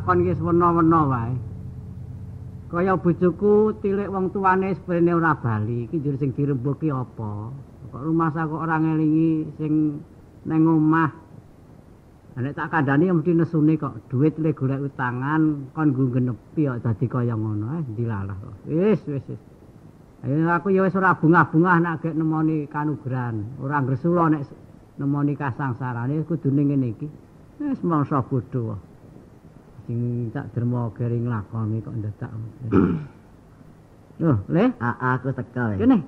lakon iki werna-werna wae. Kaya bojoku tilik wong tuane sprene ora bali, iki njur sing dirembuk ki apa? Kok rumah sak kok ora ngelingi sing nang omah. Nek tak kandhani mesti nesune kok duit le golek utangan kon nggo genepi kok dadi kaya ngono dilalah kok. Wis. Ayo aku ya wis ora bungah-bungah nek gek nemoni kanugrahan, ora gresula nek nemoni kasangsarane kudune ngene iki. Wis mangsa bodho. Sing tak derma keri nglakoni kok ndedak. Loh, Le? Aku teko. Kene.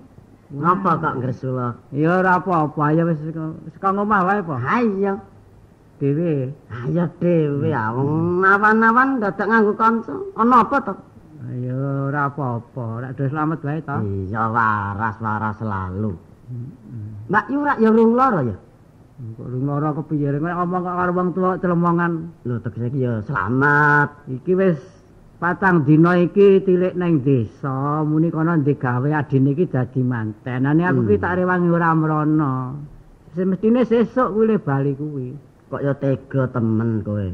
Ngapa kok gresula? Ya ora apa-apa, ya wis saka ngomah wae apa? Ayo. Dhewe. Ayo dhewe, wong awan-awan dadak nganggo kanca. Ana apa to? Ayo ora apa-apa, nek do slamet wae to. Iya waras selalu. Mbak Yu rak ya lung lara ya. Kok lung lara kepiye nek ngomong karo wong tuwa celemongan. Lho tegese iki ya selamat. Iki wis 4 dina iki tilik nang desa, muni kono ndek gawe adine iki dadi mantenane aku ki tak rewangi ora mrono. Semestine sesuk kuwi le bali kuwi. Kok ya tega temen kowe.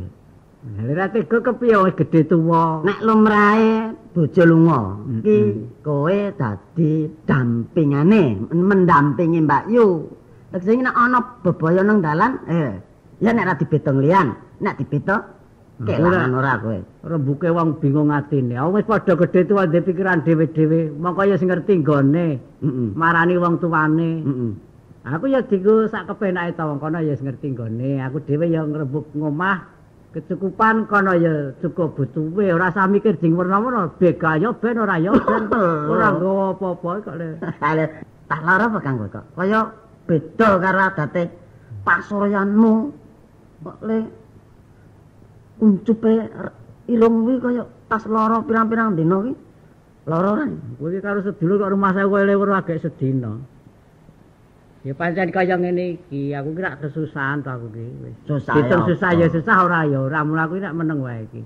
Lha tega kepiye wis gedhe tuwa. Nek lumrahe bojo lunga, iki kowe dadi dampingane, mendampingi Mbak Yu. Tegese nek ana bebaya nang dalan, ya nek ra dibetong liyan, nek dibeta kelangan ora kowe. Rembuke wong bingung atine. Wis padha gedhe tuwa ndek pikiran dhewe-dhewe. Mongko ya sing ngerti nggone. Marani wong tuane. Aku ya dienggo sak kepenake ta wong kono ya ngerti nggone. Aku dhewe ya ngrembug ngomah kecukupan kono ya cukup butuhe, ora usah mikir ding werna-werna, bega ya ben ora ya ben. Ora nggawa apa-apa kok le. Tak lara apa kanggo kok? Kaya beda karo adate pasuryanmu. Kok le uncupe ilung kuwi kaya tas lara pirang-pirang dina ki. Lara ora? Kuwi karo sedulur kok rumah saya kowe lewur agek sedina. Ya pancen kaya ngene iki, aku ki rak kesusahan to aku ki wis. Susah ya susah ora ya ora mula aku nek meneng wae iki.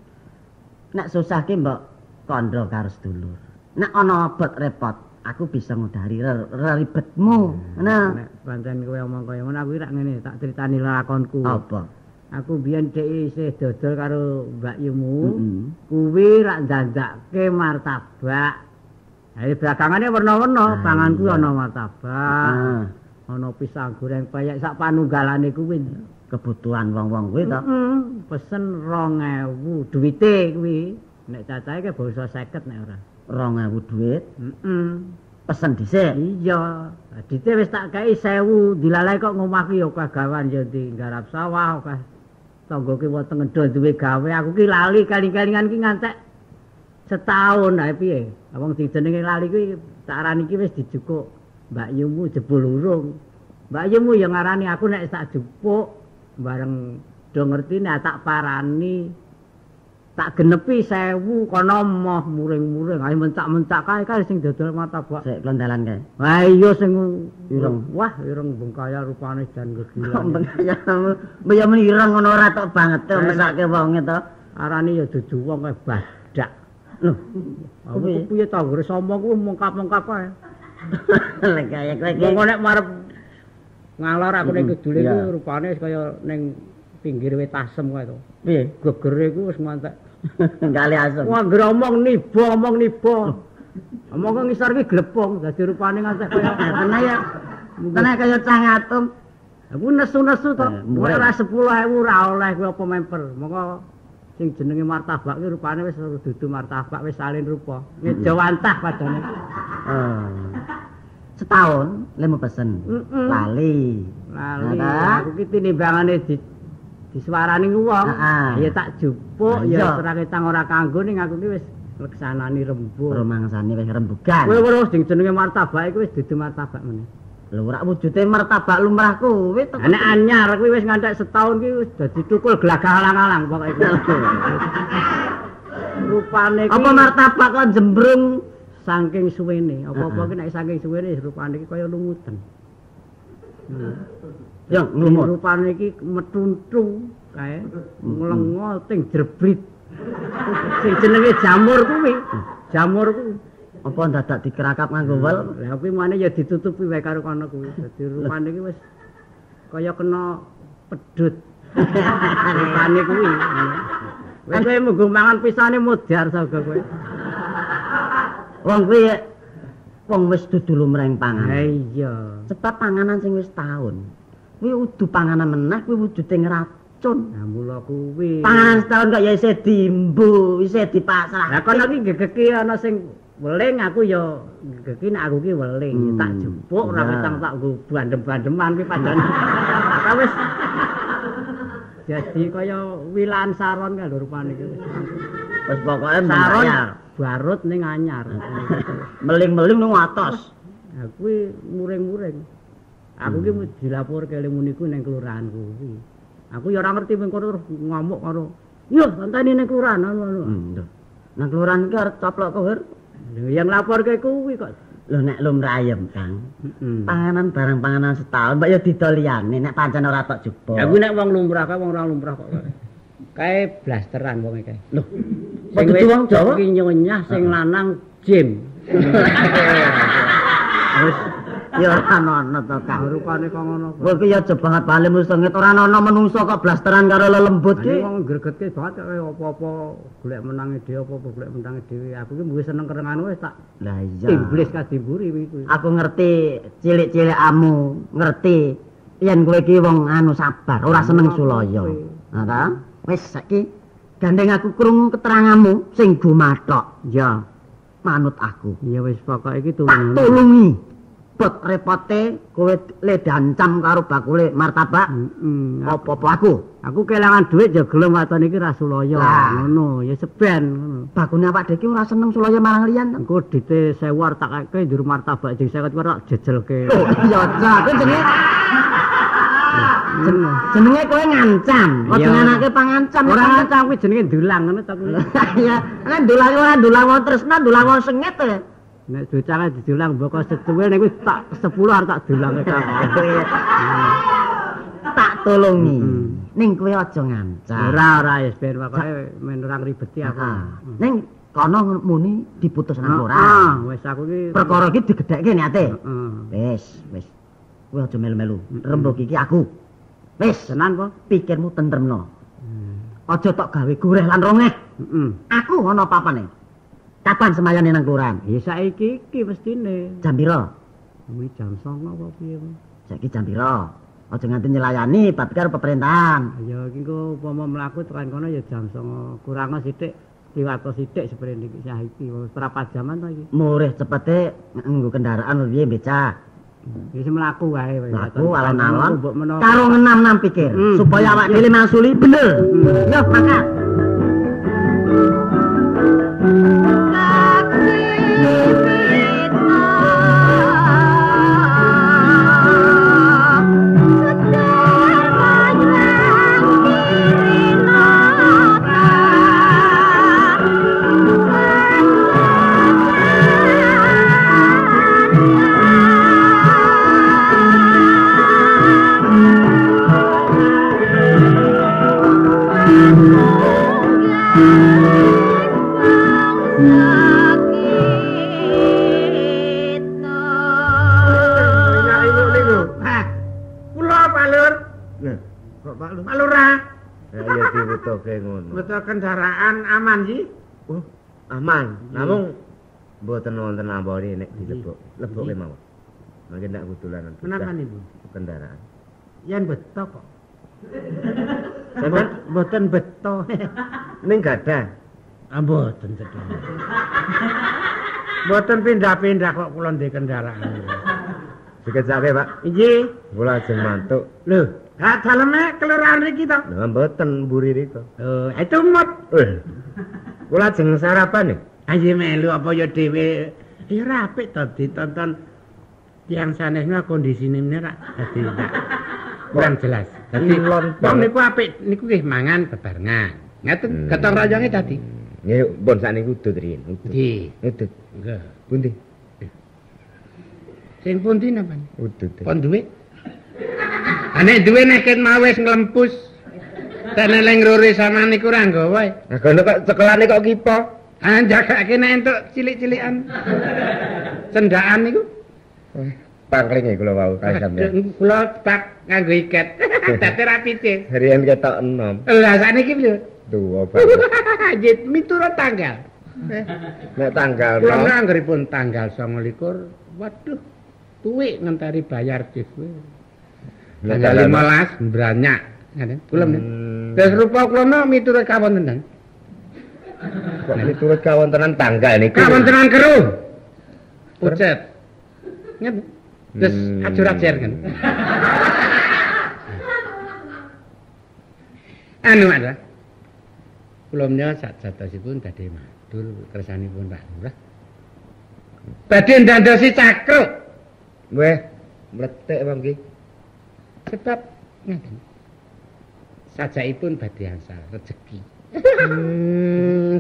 Nek susah ki mbok kandha karo sedulur. Nek ana abot repot, aku bisa ngudari ribetmu. Nah, nek pancen kowe omong kaya ngono aku ki rak ngene tak critani lakonku. Apa? Aku biyen dhek isih dodol karo Mbak Yumu. Kuwi rak ndandakke martabak. Ayo belakangane werna-werna, panganku ana martabak. Ana pisang goreng payek sak panunggalane kuwi kebutuhan wong-wong kuwi to. Pesen 2000 duwite kuwi. Nek cacahe ke basa 50 nek ora. 2000 duit. Pesen dhisik. Iya. Dite wis tak kei 1000 dilalai kok ngomah ki ya kagawan ya di nggarap sawah kok. Tangga ki wonten ngendho duwe gawe aku ki lali kaling-kalingan ki ngantek setahun ae piye. Wong dijenenge lali kuwi tak arani ki wis dijukuk Mbak Yumu jebul urung. Mbak Yumu ya ngarani aku nek tak jupuk bareng do ngerti nek tak parani tak genepi 1000 kono moh muring-muring ae mencak-mencak kae sing dodol martabak. Sik klondalan kae. Wah iya sing ireng. Wah ireng bengkaya rupane jan gegila. Bengkaya. Mbaya men ireng ngono ora tok banget mesake wonge to. Arane ya dudu wong kae badak. Lho, aku piye ta gres omong ku mongkap-mongkap kae. Lek kaya kowe iki. Wong nek marep ngalor aku ning kidule ku rupane kaya ning pinggir wit asem kae to. Piye? Gegere ku wis ngantek. Kali asem. Wah, anggere omong niba. Omong kok ngisor ki glepung dadi rupane ngantek kaya tenan ya. Tenan kaya cah ngatum. Aku nesu-nesu to. Ora 10.000 ora oleh kuwi apa memper. Mongko sing jenenge martabak ki rupane wis dudu martabak wis salin rupa. Ngejawantah padane. Setahun lemu pesen. Lali. Aku ki tinimbangane disuarani wong. Ya tak jupuk ya ora ketang ora kanggo ning aku ki wis leksanani rembug. Rumangsane wis rembugan. Kowe weruh sing jenenge martabak iku wis dudu martabak meneh. Lho ora wujude martabak lumrah kuwi to. Nek anyar kuwi wis ngantek setahun ki wis dadi tukul glagah alang-alang pokoke iku. Rupane ki apa martabak kok jembrung saking suwene. Apa-apa ki nek saking suwene rupane ki kaya lumutan. Ya lumut. Rupane iki metuntung kae nglengo ting jrebrit. Sing jenenge jamur kuwi. Jamur kuwi. Apa dadak dikerakap nganggo wel? Lah kuwi mane ya ditutupi wae karo kono kuwi. Dadi rupane iki wis kaya kena pedhut. Rupane kuwi. Wis kowe munggo mangan pisane mudhar saga kowe. Wong kuwi wong wis dudu lumrahing panganan. Ha iya. Sebab panganan sing wis taun. Kuwi udu panganan meneh kuwi wujude ngracun. Nah mula kuwi. Panganan setahun kok ya isih diimbu, isih dipasrah. Lah kono iki gegeki ana sing weling aku ya gegeki nek aku ki weling tak jupuk ora wetang tak nggo bandem-bandeman ki padane. Apa wis jadi kaya wilaan saron kan lho rupane iki. Wis pokoke saron membayar. barut ning anyar. Meling-meling nang atas. Ha kuwi muring-muring. Aku ki dilaporke muniku ning kelurahan kuwi. Aku ya ora ngerti ping kono terus ngamuk karo. Yo, tanteni ning kelurahan ngono. Nang kelurahan iki arep coplok kohir. Lho yang laporke kuwi kok. Lho nek lumrayem, Kang. Panganan barang panganan setahun mbak ya didol liyane nek pancen ora tok jupuk. Ya kuwi nek wong lumrah kae wong ora lumrah kok. Kae blasteran wong iki. Lho, sing dudu wong Jawa iki nyonyah sing lanang jim. Wis ya ora ana to, Kang. rupane kok ngono. Kowe ki ya aja banget bali musengit ora ana menungso kok blasteran karo lelembut ki. Wong gregetke banget kaya apa-apa golek menange dhewe apa-apa golek menange dhewe. Aku ki wis seneng kerengan wis tak. Lah iya. Iblis kadimburi kuwi. Aku ngerti cilik-cilikamu, ngerti yen kowe iki wong anu sabar, ora seneng sulaya. Nah ta? Wis saiki gandeng aku krungu keteranganmu sing gumathok. Ya, manut aku. Ya wis pokoke iki Tak tulungi. Bot repote kowe le dancam karo bakule martabak. Apa-apa aku. Aku kelangan duit ya gelem waton iki ra sulaya. Ngono, ya seben ngono. Bakune awak dhewe ora seneng sulaya marang liyan. Engko dite 1000 tak kake njur martabak jeng 50 ora jejelke. Oh iya, Cak. Kuwi jenenge kowe ngancam. Aja nganake pangancam. Ora ngancam kuwi jenenge ndulang ngono ta kuwi. Iya, nek ndulang ora ndulang wong tresna, ndulang wong sengit ya. Nek bocah didulang mboko setuwe nek wis tak 10 arep tak dulang tak tulungi. Ning kowe aja ngancam. Ora ya ben pokoke men ora ngribeti aku. Ning kono muni diputus nang ora. Wis aku iki perkara iki digedhekke niate. Wis. Kowe aja melu-melu. Rembug iki aku. Wis, tenan po? Pikirmu tentremno. Aja tok gawe goreh lan rongeh. Aku ana apa-apane. Kapan semayane nang kelurahan? Ya saiki iki mestine. Jam pira? Kuwi jam 09.00 apa piye? Saiki jam pira? Aja nganti nyelayani bab karo pemerintahan. Ya iki engko upama mlaku tekan kono ya jam 09.00 kurang sithik liwat sithik seprene iki saiki wis berapa jaman to iki. Murih cepete nganggo kendaraan piye becak. Wis mlaku wae wis. Mlaku alon-alon karo ngenam-nam pikir supaya awak dhewe masuli bener. Yo mangkat. Betul kendaraan aman sih? Oh, aman. Namung mboten wonten lampone nek dilebok. Leboke mawon. Mangke ndak kudulanan. Kenapa nih, Bu? Kendaraan. Yen beto kok. Sampeyan Mboten beto. ning gadah. Mboten cedhak. Mboten pindah-pindah kok kula ndek kendaraan. Dikecake, Pak. Nggih. Kula ajeng mantuk. Lho, ha daleme kelurahan iki to? Lha mboten mburi rika. Oh, itu mot. Kula ajeng sarapan nih. Ayo melu apa ya dhewe. Ya apik to ditonton tiyang sanesnya kondisine ora dadi kurang jelas. Dadi wong niku apik niku nggih mangan bebarengan. Ngaten gotong royonge dadi. Nggih, pun sakniku udut riyin. Nggih. Udut. Nggih. Pundi? Sing pundi napa? Udut. Pon duwe. Nek duwe nek mau wis nglempus. Teneleng rore sama niku ora nggawa. Nah, kono kok cekelane kok kipo? Ah, jagake nek entuk cilik-cilikan. Cendakan niku. pangklinge kula wau kae sampeyan. Kula bak nganggo iket. Dadi rapite. Riyen ketok enom. Lah sakniki piye? Tuwa banget. Jit miturut tanggal. Nek tanggal Kula anggeripun tanggal 29. Waduh. Tuwik ngenteni bayar dhewe. Tanggal 15 branyak. Ngaten. Kula Terus rupa kula miturut kawontenan. Kok miturut kawontenan tanggal niku. Kawontenan keruh. Pucet. Ngeten. Terus ajur-ajer kan. Anu ada. Kula menika sajatosipun badhe matur kersanipun Pak Lurah. Badhe ndandosi cakruk. Weh, mletek wong iki. Sebab ngeten. Sajakipun badhe angsal rejeki.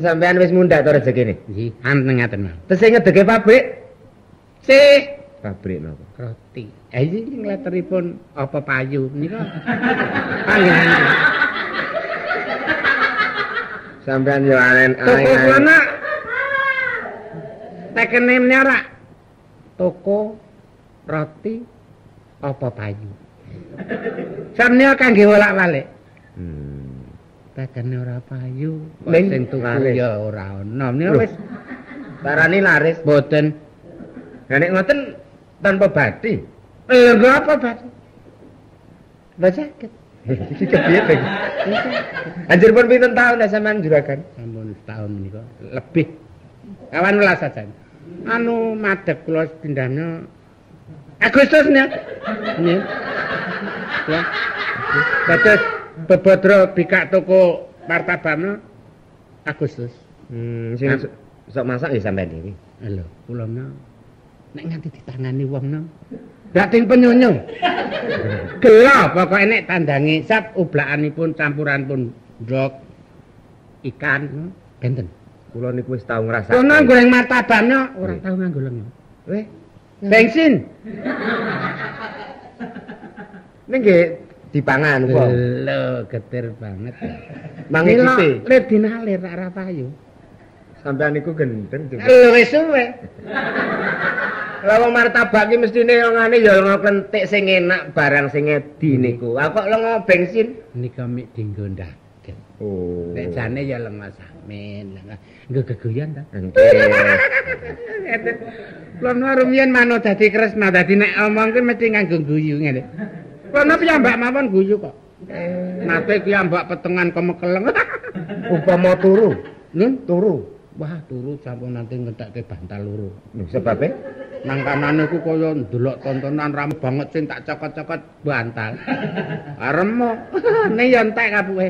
Sampean wis mundhak to rezekine? Nggih, anteng ngaten mawon. Terus sing ngedege pabrik? Sih, Pabrik napa? roti. Iki ngleteripun apa payu nika. Panggilan. Sampean yo anen Toko kula tekene ora. Toko roti apa payu. Sampeyan kangge wolak-walik. Tekene ora payu, Ning sing tuku laris. ya ora ana. Nika wis Tarani laris. boten. Lah nek ngoten tanpa bathi. Lha apa, Pak? Bacaket. Iki kepiye to? Anjir pun pinten taun nek sampean juragan? Sampun setahun menika lebih. Kawan welas saja. Anu madhep kula pindahnya Agustus nih. Nggih. Ya. Dados bebodro bikak toko martabakna Agustus. Sing sok masak ya sampean iki. Lho, kula nek nganti ditangani wong dak ting penyunyung. Gelo pokoke nek tandangi sap ublakanipun campuranipun ndok ikan benten. Kula niku wis tau ngrasakake. Kono goreng martabaknya ora tau nganggo lenga. Weh, Bensin. ning nggih dipangan kok. Lho, getir banget. Mangicipe. Lek dinalir ora payu. Sampean niku gendeng. Lho wis suwe. Lah wong martabak ki mestine ngene ya lenga klentik sing enak barang sing edi niku. Ah kok lenga bensin? Nika mik dinggo ndaget. Oh. Nek jane ya lenga samin. Nggo gegoyan ta? Kulo rumiyin manut dadi kresna dadi nek omong ki mesti nganggo guyu ngene. Kulo piyambak mawon guyu kok. Nate piyambak petengan kemekeleng. Upama turu. Nun Turu. wah turu sampun nanti ngetekke bantal loro. Lho sebabe? Nang kanane ku kaya ndelok tontonan ram banget sing tak cokot-cokot bantal. Aremo. Ne yo entek kapuke.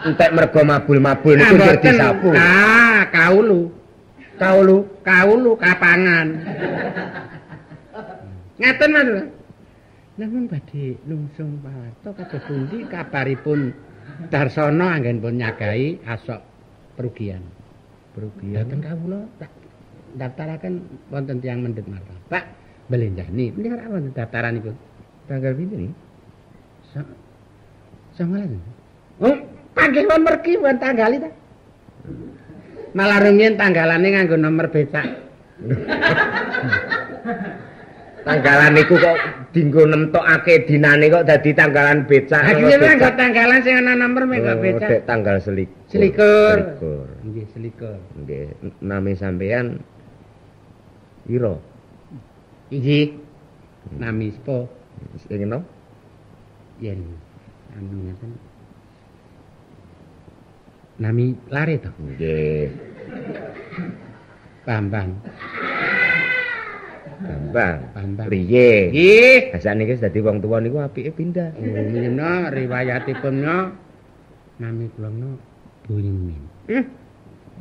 Entek mergo mabul-mabul niku Mboten. disapu. Ah, kaulu. Kaulu kapangan. Ngaten Mas. Namun badhe lungsung pawarta kados pundi kabaripun Darsono anggenipun nyagahi asok perugian. Dateng kawula tak daftaraken wonten tiyang mendhet martabak belenjani. Menika ora wonten daftaranipun. Tanggal pinten iki? Sangalan. Oh, panggih won mergi won tanggali ta. Malah rumiyin tanggalane nganggo nomor becak. Tanggalan niku kok dinggo nemtokake dinane kok dadi tanggalan becak. Iki nganggo tanggalan sing ana nomor mek kok becak. Dek tanggal selikur. Selikur. Selikur. Nggih, selikur. Nggih, nami sampean piro? Iki nami sapa? Sing enom? Yen anu ngaten. Nami lare to. Nggih. Bambang. Bambang. Priye? Nggih. Asane iki dadi wong tuwa niku apike pindah. Rumina riwayatipun nami kula Boymin.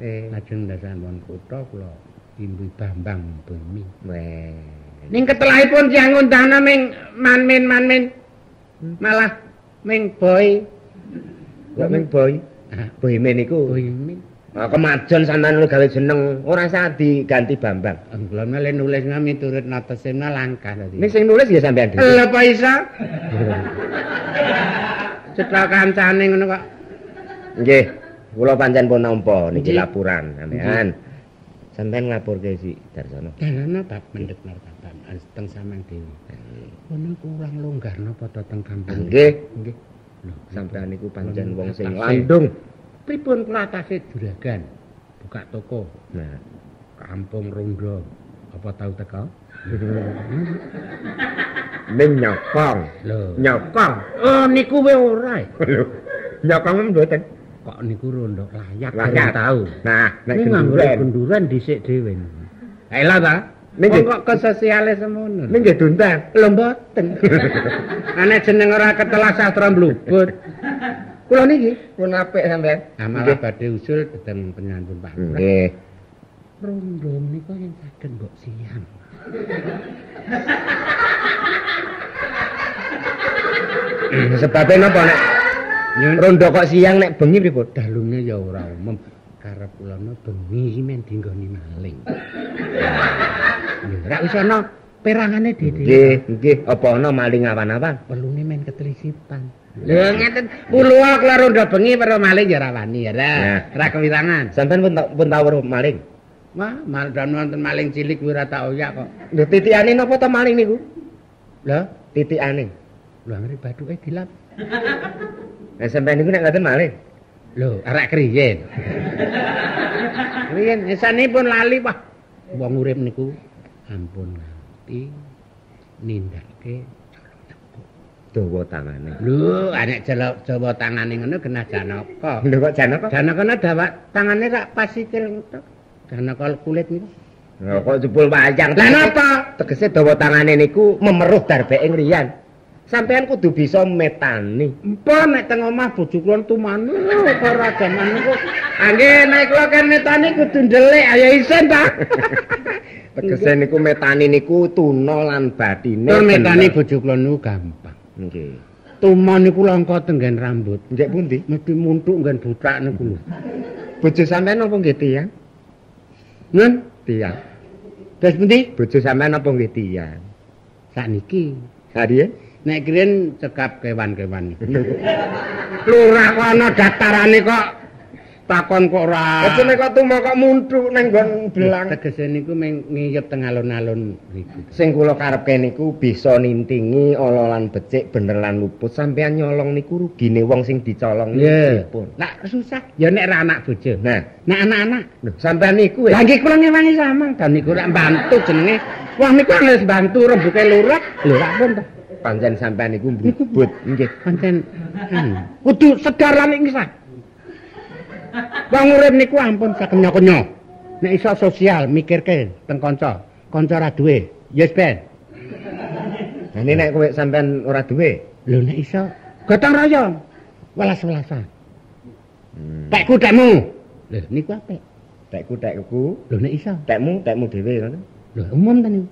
Lajeng ndasan wonten kutha kula timbu Bambang Boymin. Weh. Ning ketelahipun tiyang undangna ming manmin. Malah ming boy. Kok ming boy? Boymin niku. Boymin. Kemajon sampean gawe jeneng ora usah diganti Bambang. Kula le nulis miturut natesena langkah dadi. Ning sing nulis ya sampean dhewe. Lha apa iso? Cetak kancane ngono kok. Nggih, kula pancen pun nampa niki Nggih. laporan sampean. Sampeyan nglapurke si Darsono. Dalana bab mendhet martabak teng sampean dhewe. Kono kurang longgar napa to teng kampung. Nggih, nggih. Lho, sampeyan niku pancen wong sing landung. Pripun kula tasih juragan buka toko. Nah, Kampung Rondo. Apa tahu teko? ning nyokong. Lho. Nyokong. Oh niku we ora. Lho, nyokong mboten. Kok niku rondo layak Layak. tahu. Nah, nek Ning nganggo genduren. genduran dhisik dhewe. Ayolah ta. Ning Kok ke sosiale semono. ning nggih duntang. Lho mboten. Ana jeneng ora ketelas sastra mlubut. Kula niki Pun apik sampean. amalah badhe usul dhateng penyantun Pak Lurah. Nggih. Rondo menika yen saged mbok siang. Sebabe napa nek rondo kok siang nek bengi pripun? Dalune ya ora umum. Karep kula bengi iki men dinggoni maling. Ya ora wis ana perangane dhewe. Nggih, nggih. Apa ana maling awan-awan? Pelune men ketelisipan. Lho ngeten kula kula rondo bengi karo maling ya ora wani ya. Ora kewirangan. Sampeyan pun tau weruh maling. Wah, dan wonten maling cilik kuwi ora tak oyak kok. Lho titikane napa ta maling niku? Lho, Titikane. lho ngeri bathuke dilap. Lah sampeyan niku nek ngaten maling. Lho, arek kriyen. Kriyen esanipun lali wah. Wong urip niku ampun nganti nindakake Dawa tangane. lho, anek Jawa tangane ngono genah Janaka. Lho kok Janaka? Janakane dawa tangane rak pas sikil ngono. Janaka kulit niku. Lho kok jebul wayang. Lah napa? Tegese dawa tangane niku memeruh darbeke ngriyan. Sampeyan kudu bisa metani. Empun nek teng omah bojo kula tumane karo agaman niku. Nggih nek kula kan metani kudu ndelik ayo isen ta. Tegese niku metani niku tuna lan batine. Tur metani bojo kula niku gampang. Nggih. Tuma niku langka tenggen rambut. Nggih pundi? Mesti muntuk nggen butak niku lho. Bojo sampeyan napa nggih tiyang? Nun, Tiyang. terus pundi? Bojo sampeyan napa nggih tiyang? Sakniki Hadiah? nek kirian cekap kewan-kewan niku. Lurah kok ana daftarane kok takon kok ora. Aja nek kok tuma kok muntuk nang nggon belang. Tegese niku ngiyep teng alun-alun mriku. Sing kula karepke niku bisa nintingi ala lan becik bener lan luput. Sampeyan nyolong niku rugine wong sing dicolong Nggih. nipun. Lah susah ya nek ra anak bojo. Nah, Nek anak-anak lho sampeyan niku Lah nggih kula ngewangi samang dan niku lek mbantu jenenge. Wah niku wis bantu rembuke lurat. Lho ra pun to. pancen sampeyan niku mbubut nggih. Pancen kudu segar lan insah. Wong urip niku ampun sakenya-kenya. Nek iso sosial mikirke teng kanca. Kanca ra duwe, ya wis ben. Lah nek kowe sampeyan ora duwe, Lho nek iso gotong royong. Welas-welasan. Tekku tekmu. Lho niku apik. tekku. Lho nek iso. Tekmu dhewe ngono. Lho umum ta niku.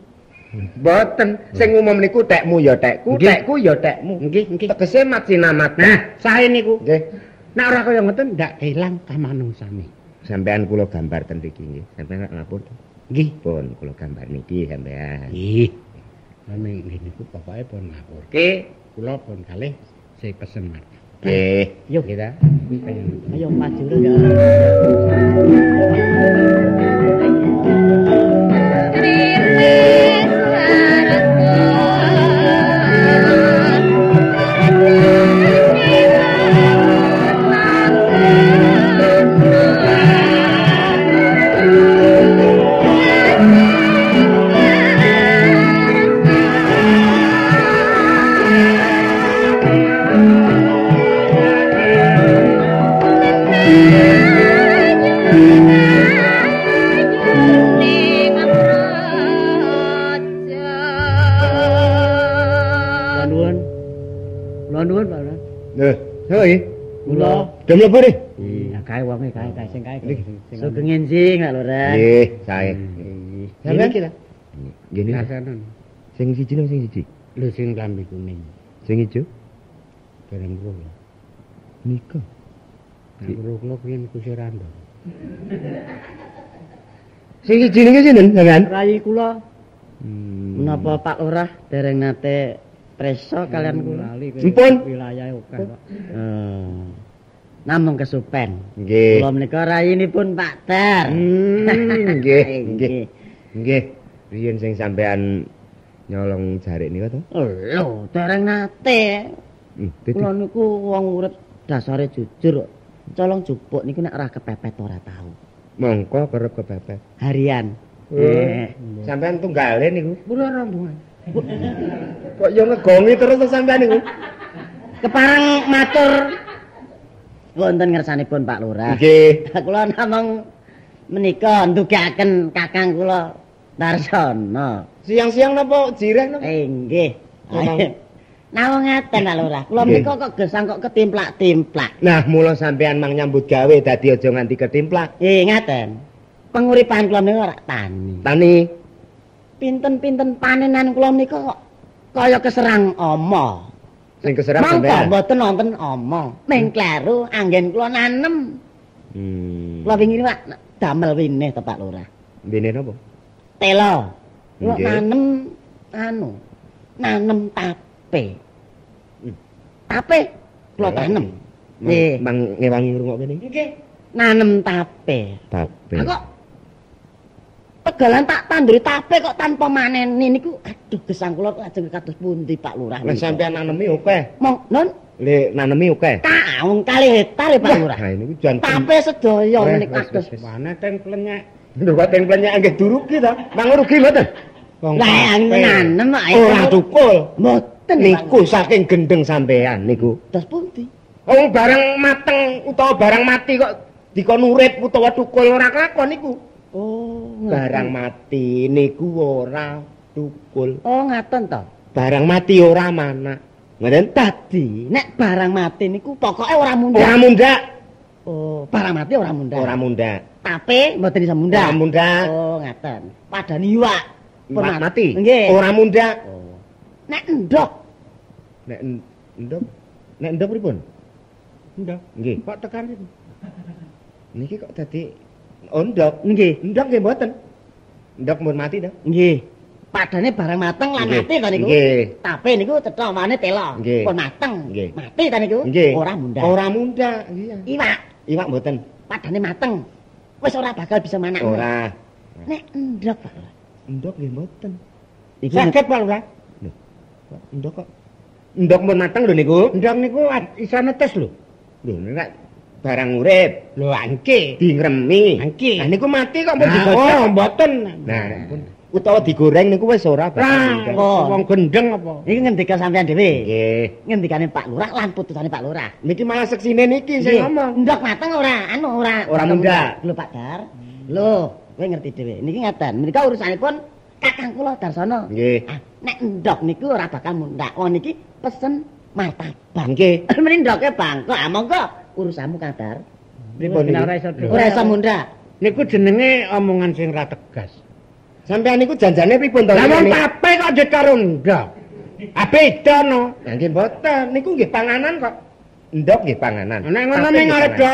Mboten, sing umum niku tekmu ya tekku, tekku ya tekmu. Nggih, nggih. Tegese matsinamat. Nah, sae niku. Nggih. Nek ora kaya ngoten ndak ilang kamanungsane. Sampeyan kula gambar ten mriki nggih. Sampeyan ngapur. Nggih. Pun kula gambar niki sampeyan. Nggih. Nami niku pokoke pun ngapurke, kula pun kalih sing pesen martabak. Nggih. Yuk kita. Ayo maju ya. Hei, Kula dem apa nih? iya kae wonge kae sing kae. Sugeng enjing lak lurah. Nggih, sae. Sampeyan kita. Gini, Kasanan. sing siji lho sing siji. Lho sing klambi kuning. Sing ijo Bareng kula. nika. Nek kula kuwi niku sirando. Sing siji niki sinten, sampean? Rai kula menapa Pak Lurah dereng nate preso kalian kula. Ampun. Wilayah oke kok. namung kesupen. Nggih. Kula menika rayinipun Pak Dar. Nggih, nggih. Nggih. Riyen sing sampean nyolong jarik niku to? Lho, dereng nate. Kula niku wong urip dasare jujur kok. Colong jupuk niku nek ora kepepet ora tau. Mongko kerep kepepet. Harian. Sampean tunggale niku. Pura rombongan. Kok yo ngegongi terus sampean niku? Kepareng matur wonten ngersanipun Pak Lurah. Nggih. Kula namung menika ndugaken kakang kula Darsono. Siang-siang napa jireh napa? Nggih. Nawang ngaten Pak Lurah. Kula menika kok gesang kok ketimplak-timplak. Nah, mula sampean mang nyambut gawe dadi aja nganti ketimplak. Nggih, ngaten. Penguripan kula menika ora tani. Tani. Pinten-pinten panenan kula menika kok kaya keserang oma. Sing keserang mangka sampean. mboten wonten oma. Ning kleru anggen kula nanem. Kula wingi Pak damel winih to Pak Lurah. Mbene napa? Telo. Kula Nggih. nanem tape. Tape kula tanem. Nggih. Mang ngewangi ngrungokke niki. Nggih. Nanem tape. Tape. Kok tegalan tak tanduri tape kok tanpa manen niku aduh gesang kula lajeng kados pundi Pak Lurah. Lah sampean nanemi akeh. Mong non Le nanemi akeh. taun kali hektar Pak Lurah. Nah niku jan Tape sedaya menika kados Mana teng plenyek. lho kok teng plenyek nggih durugi to. Mang rugi mboten? lah nanem ae. Ora tukul. Mboten Niku saking gendeng sampean niku. dos pundi? Wong barang mateng utawa barang mati kok dikon urip utawa tukul ora kelakon niku. Oh, Barang mati niku ora tukul. oh ngaten to. Barang mati ora mana. Ngoten? Dadi nek barang mati niku pokoke ora mundak. Ora mundak. Oh, barang mati ora mundak. Ora mundak. Tape mboten bisa mundak. Ora mundak. Oh, ngaten. Padani iwak pun Mati. Nggih. Ora mundak. Oh. Nek endok Nek ndok. Nek ndok pripun? Ndok. Nggih. Kok tekan iki? Niki kok dadi ndok. nggih. Ndok nggih mboten. Ndok mun mati to? Nggih. Padane barang mateng lan Nggih. mati ta niku. Nggih. Tape niku cetha mane telo. Nggih. Pun mateng. Nggih. Mati ta niku. Nggih. Ora mundak. Ora mundak. Iya. Iwak Iwak mboten. padane mateng. Wis ora bakal bisa manak. Ora. Nek endok Pak. Ndok nggih mboten. Iku Saged Pak Lurah. Ndok kok. Ndok mun mateng lho niku. Ndok niku iso netes lho. Lho nek barang urip Lho angke. dingremi. Angki. Nah niku mati kok pun Oh, digocek. mboten. Nah, pun utawa digoreng niku wis ora bakal Lah, mundak. wong gendeng apa? iki ngendika sampean dhewe. Nggih. Ngendikane Pak Lurah lan putusane Pak Lurah. Niki malah seksine niki sing Nggih. ngomong. Ndok mateng ora Ora mundak. Lho Pak Dar. Lho, kowe ngerti dhewe. Niki ngaten. Menika urusanipun kakang kula Darsono. Nggih. Ah, nek ndok niku ora bakal mundak. Wong niki pesen martabak. Nggih. Meni ndoke bangkok. Ah monggo urusanmu Kang Dar. Pripun niki? Ora iso Ora iso mundak. Niku jenenge omongan sing ra tegas. Sampeyan niku janjane pripun to? Lah wong Niki? tape kok jet karo ndok. Beda no. Lah nggih mboten. Niku nggih panganan kok. Ndok nggih panganan. Nek ngono Tape ning nggih arep panganan. do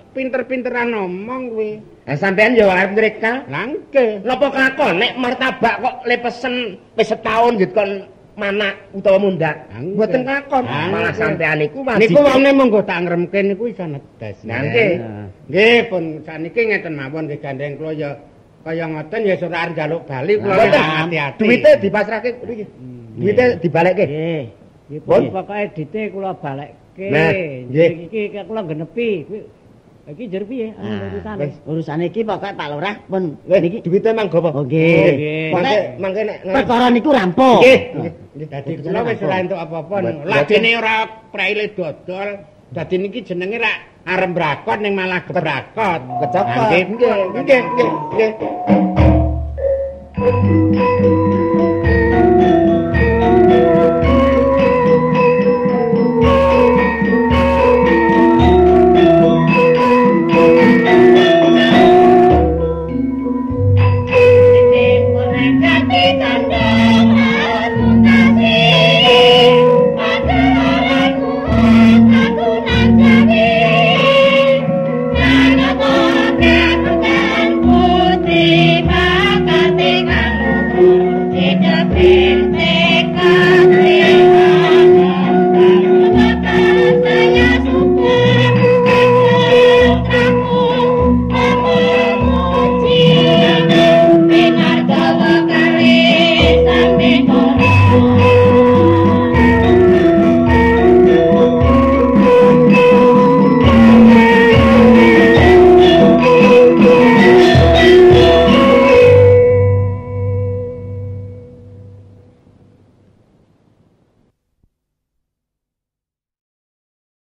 pinter-pinteran ngomong kuwi. Lah sampeyan yo arep ngreka. Lah nggih. Napa kelakon nek martabak kok le pesen wis setahun gitu kon manak utawa mundak. Nggih. Mboten kelakon. Ah, Malah nggih. sampeyan niku wajib. Niku wonge monggo tak ngremke niku iso netes. Nah, nggih. Nggih, pun saniki ngeten mawon nggih gandeng kula ya kaya ngoten ya ora arep njaluk bali kula Mboten. ya hati-hati. Duwite dipasrahke mriki. Duwite dibalekke. Nggih. Nggih, Pun. pokoke dite kula balekke. Nah, nggih. Iki kula genepi. Kuwi iki jero piye? Urusane. Urusan iki pokoke Pak Lurah pun Wis niki duwite manggo apa? Oh, nggih. Nggih. Mangke nek perkara niku rampung. Nggih. Dadi kula wis ora entuk apa-apa. Mboten. Lagene ora praile dodol. Dadi niki jenenge ra arep brakot ning malah gebrakot. Kecopot. Nggih, Nggih, nggih, nggih.